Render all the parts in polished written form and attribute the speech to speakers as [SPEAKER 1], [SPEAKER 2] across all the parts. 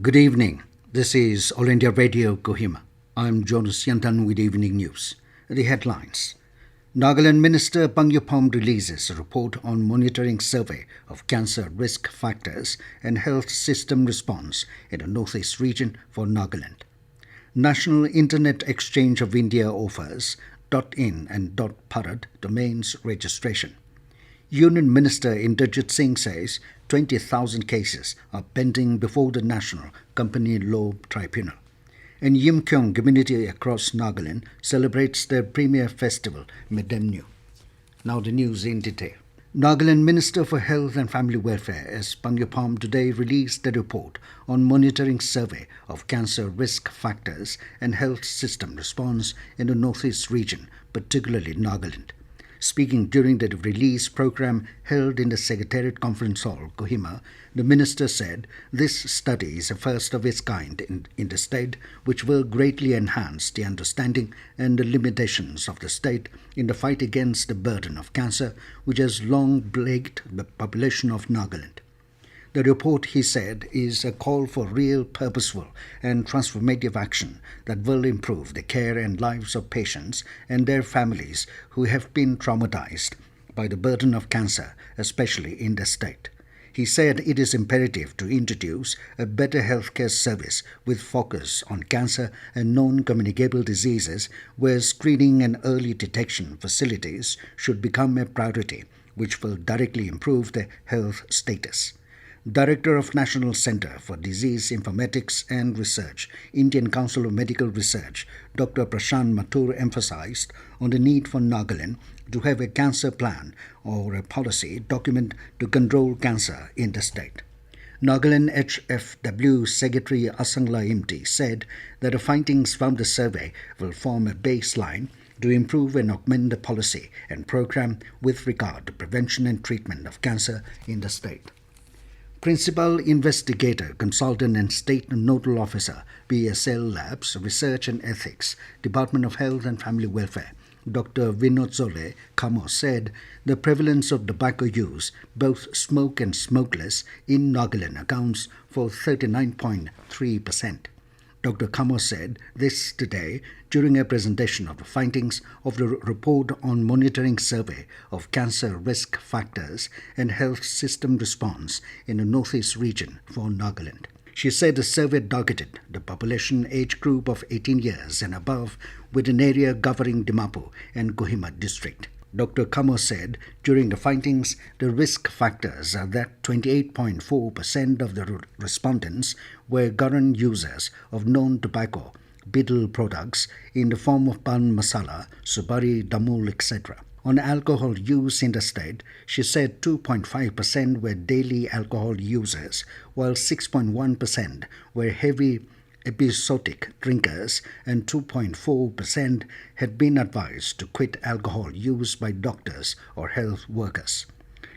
[SPEAKER 1] Good evening. This is All India Radio Kohima. I'm Jonas Yantan with Evening News. The headlines. Nagaland Minister Phom releases a report on monitoring survey of cancer risk factors and health system response in the northeast region for Nagaland. National Internet Exchange of India offers .in and .bharat domains registration. Union Minister Inderjit Singh says 20,000 cases are pending before the National Company Law Tribunal. And Yimkhiung Community across Nagaland celebrates their premier festival, Metümnyo. Now the news in detail. Nagaland Minister for Health and Family Welfare S. Pangnyu today released a report on monitoring survey of cancer risk factors and health system response in the northeast region, particularly Nagaland. Speaking during the release program held in the Secretariat Conference Hall, Kohima, the minister said this study is a first of its kind in the state, which will greatly enhance the understanding and the limitations of the state in the fight against the burden of cancer, which has long plagued the population of Nagaland. The report, he said, is a call for real, purposeful and transformative action that will improve the care and lives of patients and their families who have been traumatized by the burden of cancer, especially in the state. He said it is imperative to introduce a better healthcare service with focus on cancer and non-communicable diseases, where screening and early detection facilities should become a priority, which will directly improve the health status. Director of National Center for Disease Informatics and Research, Indian Council of Medical Research, Dr. Prashant Mathur emphasized on the need for Nagaland to have a cancer plan or a policy document to control cancer in the state. Nagaland HFW Secretary Asangla Imti said that the findings from the survey will form a baseline to improve and augment the policy and program with regard to prevention and treatment of cancer in the state. Principal Investigator, Consultant and State Nodal Officer, BSL Labs, Research and Ethics, Department of Health and Family Welfare, Dr. Vinodzole Kamo said the prevalence of tobacco use, both smoke and smokeless, in Nagaland accounts for 39.3%. Dr. Kamo said this today during a presentation of the findings of the report on monitoring survey of cancer risk factors and health system response in the northeast region for Nagaland. She said the survey targeted the population age group of 18 years and above with an area covering Dimapur and Kohima district. Dr. Kamo said during the findings, the risk factors are that 28.4% of the respondents were current users of non-tobacco betel products in the form of pan masala, subari, damul, etc. On alcohol use in the state, she said 2.5% were daily alcohol users, while 6.1% were heavy episodic drinkers and 2.4% had been advised to quit alcohol use by doctors or health workers.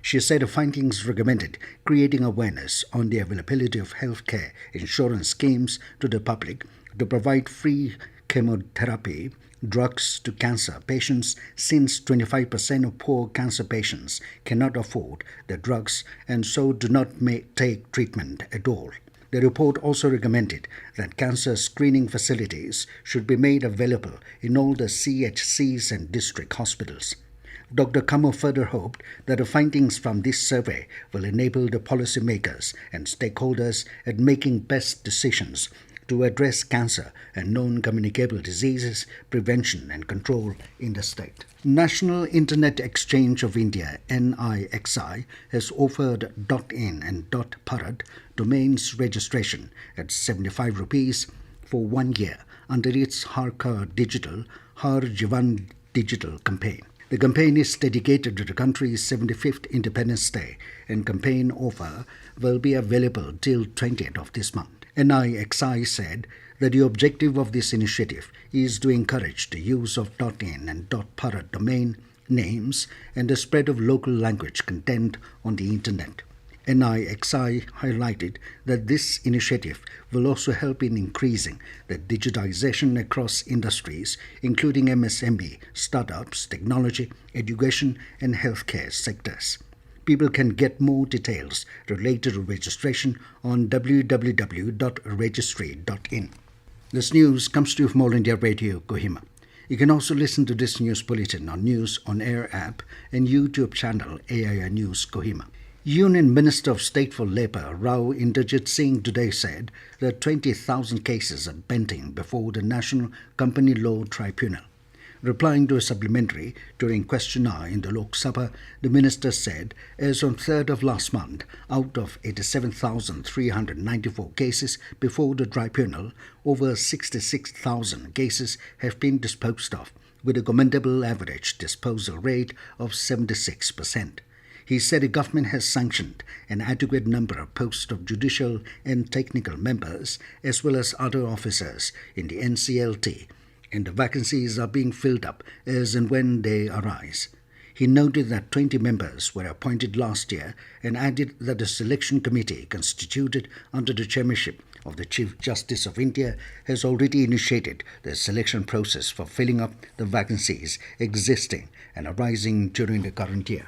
[SPEAKER 1] She said the findings recommended creating awareness on the availability of healthcare insurance schemes to the public to provide free chemotherapy drugs to cancer patients, since 25% of poor cancer patients cannot afford the drugs and so do not take treatment at all. The report also recommended that cancer screening facilities should be made available in all the CHCs and district hospitals. Dr. Kamo further hoped that the findings from this survey will enable the policymakers and stakeholders at making best decisions to address cancer and non-communicable diseases, prevention and control in the state. National Internet Exchange of India, NIXI, has offered .in and .bharat domains registration at 75 rupees for 1 year under its Har Ka Digital, Har Jivan Digital campaign. The campaign is dedicated to the country's 75th Independence Day, and campaign offer will be available till 20th of this month. NIXI said that the objective of this initiative is to encourage the use of .in and .bharat domain names and the spread of local language content on the Internet. NIXI highlighted that this initiative will also help in increasing the digitization across industries, including MSME, startups, technology, education, and healthcare sectors. People can get more details related to registration on www.registry.in. This news comes to you from All India Radio, Kohima. You can also listen to this news bulletin on News on Air app and YouTube channel AIR News Kohima. Union Minister of State for Labour, Inderjit Singh, today said that 20,000 cases are pending before the National Company Law Tribunal. Replying to a supplementary during question hour in the Lok Sabha, the minister said, as on 3rd of last month, out of 87,394 cases before the tribunal, over 66,000 cases have been disposed of, with a commendable average disposal rate of 76%. He said the government has sanctioned an adequate number of posts of judicial and technical members as well as other officers in the NCLT, and the vacancies are being filled up as and when they arise. He noted that 20 members were appointed last year and added that the selection committee constituted under the chairmanship of the Chief Justice of India has already initiated the selection process for filling up the vacancies existing and arising during the current year.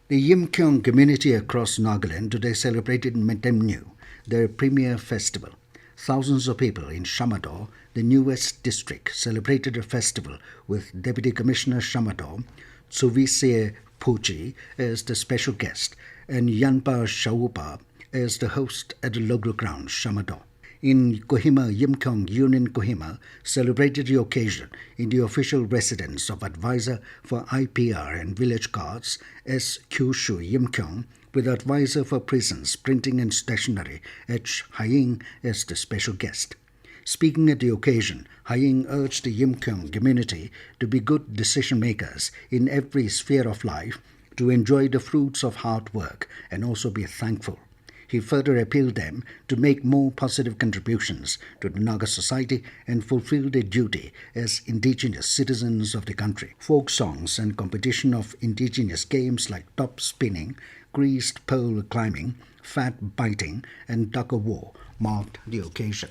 [SPEAKER 1] The Yimkhiung Community across Nagaland today celebrated Metümnyo, their premier festival. Thousands of people in Shamador, the newest district, celebrated the festival with Deputy Commissioner Shamador, Tsuvise Puchi, as the special guest and Yanpa Shaupa as the host at the local ground Shamador. In Kohima, Yimkhiung Union Kohima celebrated the occasion in the official residence of Advisor for IPR and Village Guards S. Kyushu Yimkhiung, with Advisor for Prisons, Printing and Stationery H. Haying as the special guest. Speaking at the occasion, Haying urged the Yimkhiung community to be good decision-makers in every sphere of life, to enjoy the fruits of hard work and also be thankful. He further appealed them to make more positive contributions to the Naga society and fulfill their duty as indigenous citizens of the country. Folk songs and competition of indigenous games like top spinning, greased pole climbing, fat biting and tug-of-war marked the occasion.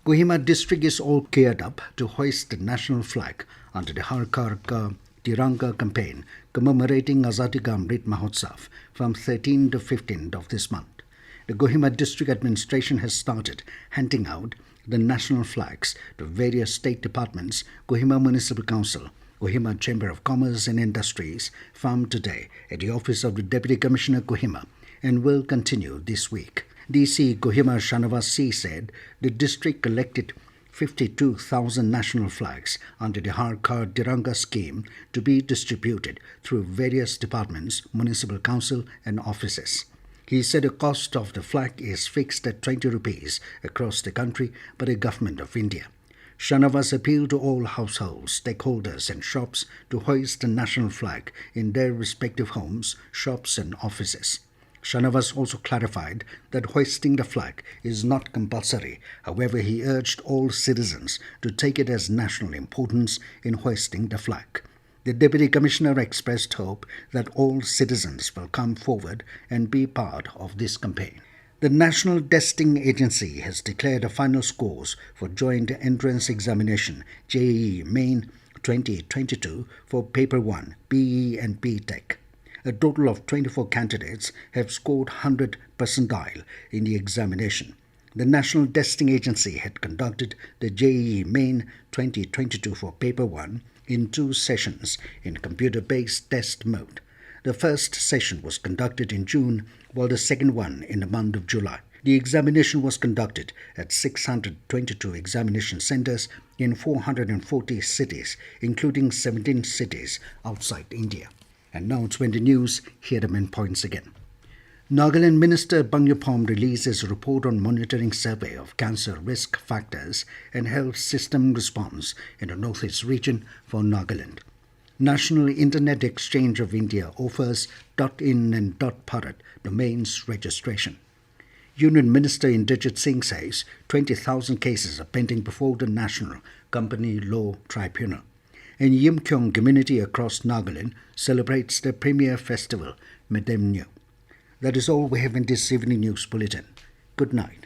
[SPEAKER 1] Kohima district is all geared up to hoist the national flag under the Har Ghar Ka Tiranga campaign commemorating Azadi Ka Amrit Mahotsav from 13th to 15th of this month. The Kohima district administration has started handing out the national flags to various state departments, Kohima Municipal Council, Kohima Chamber of Commerce and Industries, Phom today at the office of the Deputy Commissioner Kohima, and will continue this week. DC Kohima Shanavasi said the district collected 52,000 national flags under the Har Ghar Tiranga scheme to be distributed through various departments, municipal council and offices. He said the cost of the flag is fixed at 20 rupees across the country by the Government of India. Shanavas appealed to all households, stakeholders and shops to hoist the national flag in their respective homes, shops and offices. Shanavas also clarified that hoisting the flag is not compulsory. However, he urged all citizens to take it as national importance in hoisting the flag. The Deputy Commissioner expressed hope that all citizens will come forward and be part of this campaign. The National Testing Agency has declared the final scores for Joint Entrance Examination JEE Main 2022 for Paper 1, PE and P-Tech. A total of 24 candidates have scored 100 percentile in the examination. The National Testing Agency had conducted the JEE Main 2022 for Paper 1 in 2 sessions in computer-based test mode. The first session was conducted in June, while the second one in the month of July. The examination was conducted at 622 examination centers in 440 cities, including 17 cities outside India. And now it's when the news, here the main points again. Nagaland Minister Phom releases a report on monitoring survey of cancer risk factors and health system response in the Northeast region for Nagaland. National Internet Exchange of India offers .in and .bharat domains registration. Union Minister Inderjit Singh says 20,000 cases are pending before the National Company Law Tribunal. And Yimkhiung Community across Nagaland celebrates their premier festival, Metümnyo. That is all we have in this evening news bulletin. Good night.